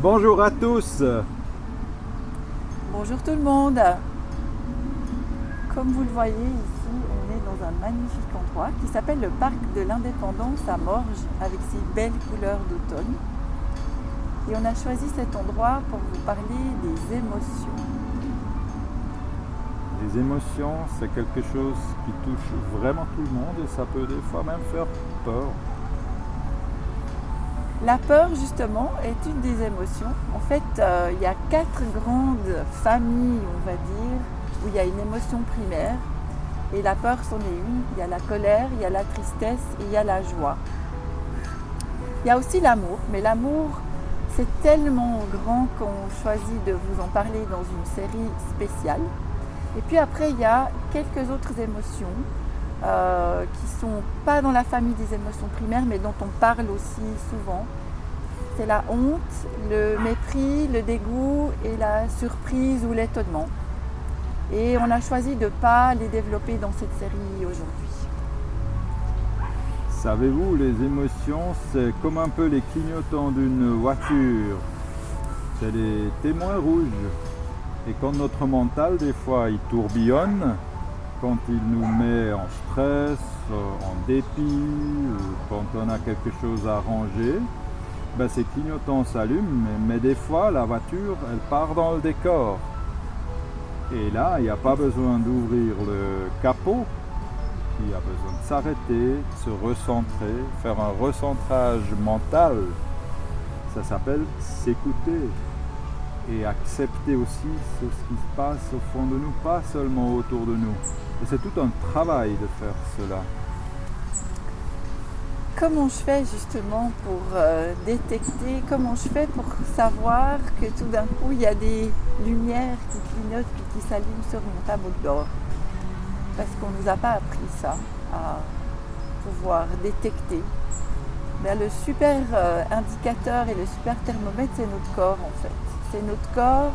Bonjour à tous. Bonjour tout le monde. Comme vous le voyez ici, on est dans un magnifique endroit qui s'appelle le parc de l'Indépendance à Morges avec ses belles couleurs d'automne. Et on a choisi cet endroit pour vous parler des émotions. Les émotions, c'est quelque chose qui touche vraiment tout le monde et ça peut des fois même faire peur. La peur, justement, est une des émotions. En fait, il y a 4 grandes familles, on va dire, où il y a une émotion primaire. Et la peur, c'en est une. Il y a la colère, il y a la tristesse et il y a la joie. Il y a aussi l'amour, mais l'amour, c'est tellement grand qu'on choisit de vous en parler dans une série spéciale. Et puis après, il y a quelques autres émotions qui ne sont pas dans la famille des émotions primaires, mais dont on parle aussi souvent. C'est la honte, le mépris, le dégoût et la surprise ou l'étonnement. Et on a choisi de ne pas les développer dans cette série aujourd'hui. Savez-vous, les émotions, c'est comme un peu les clignotants d'une voiture. C'est les témoins rouges. Et quand notre mental, des fois, il tourbillonne, quand il nous met en stress, en dépit, ou quand on a quelque chose à ranger, ben ces clignotants s'allument, mais des fois, la voiture, elle part dans le décor. Et là, il n'y a pas besoin d'ouvrir le capot, il y a besoin de s'arrêter, de se recentrer, faire un recentrage mental. Ça s'appelle s'écouter et accepter aussi ce qui se passe au fond de nous, pas seulement autour de nous. Et c'est tout un travail de faire cela. Comment je fais justement pour détecter, comment je fais pour savoir que tout d'un coup il y a des lumières qui clignotent puis qui s'allument sur mon tableau de bord? Parce qu'on ne nous a pas appris ça, à pouvoir détecter. Mais le super indicateur et le super thermomètre, c'est notre corps en fait. C'est notre corps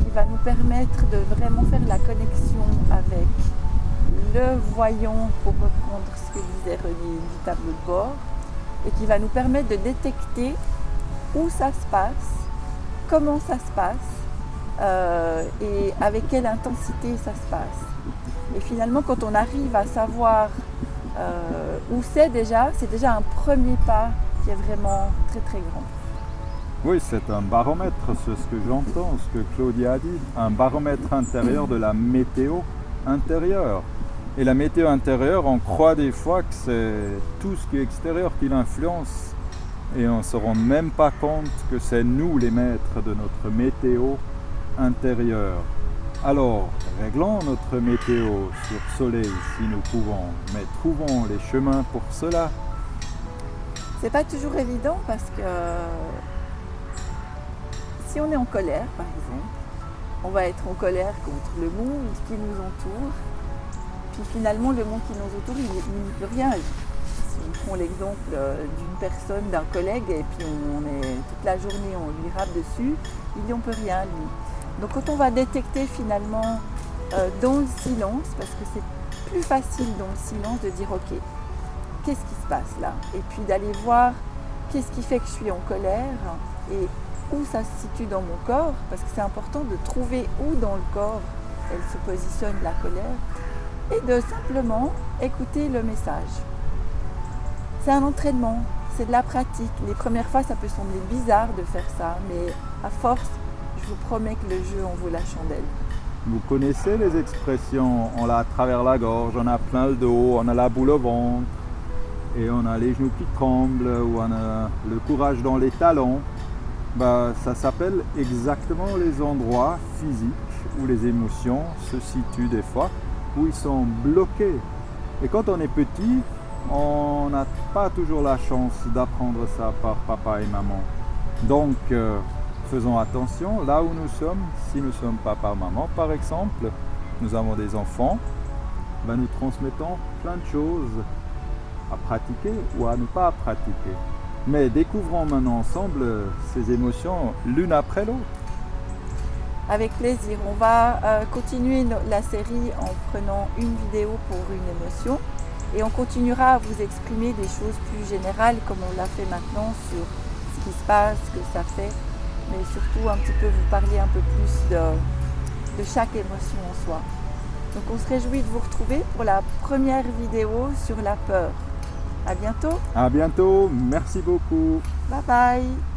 qui va nous permettre de vraiment faire la connexion avec le voyant, pour reprendre ce que disait René du tableau de bord, et qui va nous permettre de détecter où ça se passe, comment ça se passe et avec quelle intensité ça se passe. Et finalement, quand on arrive à savoir où c'est déjà un premier pas qui est vraiment très très grand. Oui, c'est un baromètre, c'est ce que j'entends, ce que Claudia a dit, un baromètre intérieur de la météo intérieure. Et la météo intérieure, on croit des fois que c'est tout ce qui est extérieur qui l'influence. Et on ne se rend même pas compte que c'est nous les maîtres de notre météo intérieure. Alors, réglons notre météo sur soleil si nous pouvons, mais trouvons les chemins pour cela. C'est pas toujours évident parce que si on est en colère, par exemple, on va être en colère contre le monde qui nous entoure. Puis finalement, le monde qui nous entoure, il n'y peut rien. Si on prend l'exemple d'une personne, d'un collègue, et puis on est toute la journée, on lui rappe dessus, il n'y peut rien, lui. Donc quand on va détecter finalement dans le silence, parce que c'est plus facile dans le silence de dire ok, qu'est-ce qui se passe là? Et puis d'aller voir qu'est-ce qui fait que je suis en colère et où ça se situe dans mon corps, parce que c'est important de trouver où dans le corps elle se positionne la colère, et de simplement écouter le message. C'est un entraînement, c'est de la pratique. Les premières fois, ça peut sembler bizarre de faire ça, mais à force, je vous promets que le jeu en vaut la chandelle. Vous connaissez les expressions, on l'a à travers la gorge, on a plein le dos, on a la boule au ventre, et on a les genoux qui tremblent, ou on a le courage dans les talons. Ça s'appelle exactement les endroits physiques où les émotions se situent des fois, où ils sont bloqués. Et quand on est petit, on n'a pas toujours la chance d'apprendre ça par papa et maman. Donc, faisons attention là où nous sommes. Si nous sommes papa, maman, par exemple, nous avons des enfants, nous transmettons plein de choses à pratiquer ou à ne pas pratiquer. Mais découvrons maintenant ensemble ces émotions l'une après l'autre. Avec plaisir. On va continuer la série en prenant une vidéo pour une émotion et on continuera à vous exprimer des choses plus générales comme on l'a fait maintenant sur ce qui se passe, ce que ça fait mais surtout un petit peu vous parler un peu plus de chaque émotion en soi. Donc on se réjouit de vous retrouver pour la première vidéo sur la peur. À bientôt. À bientôt, merci beaucoup. Bye bye.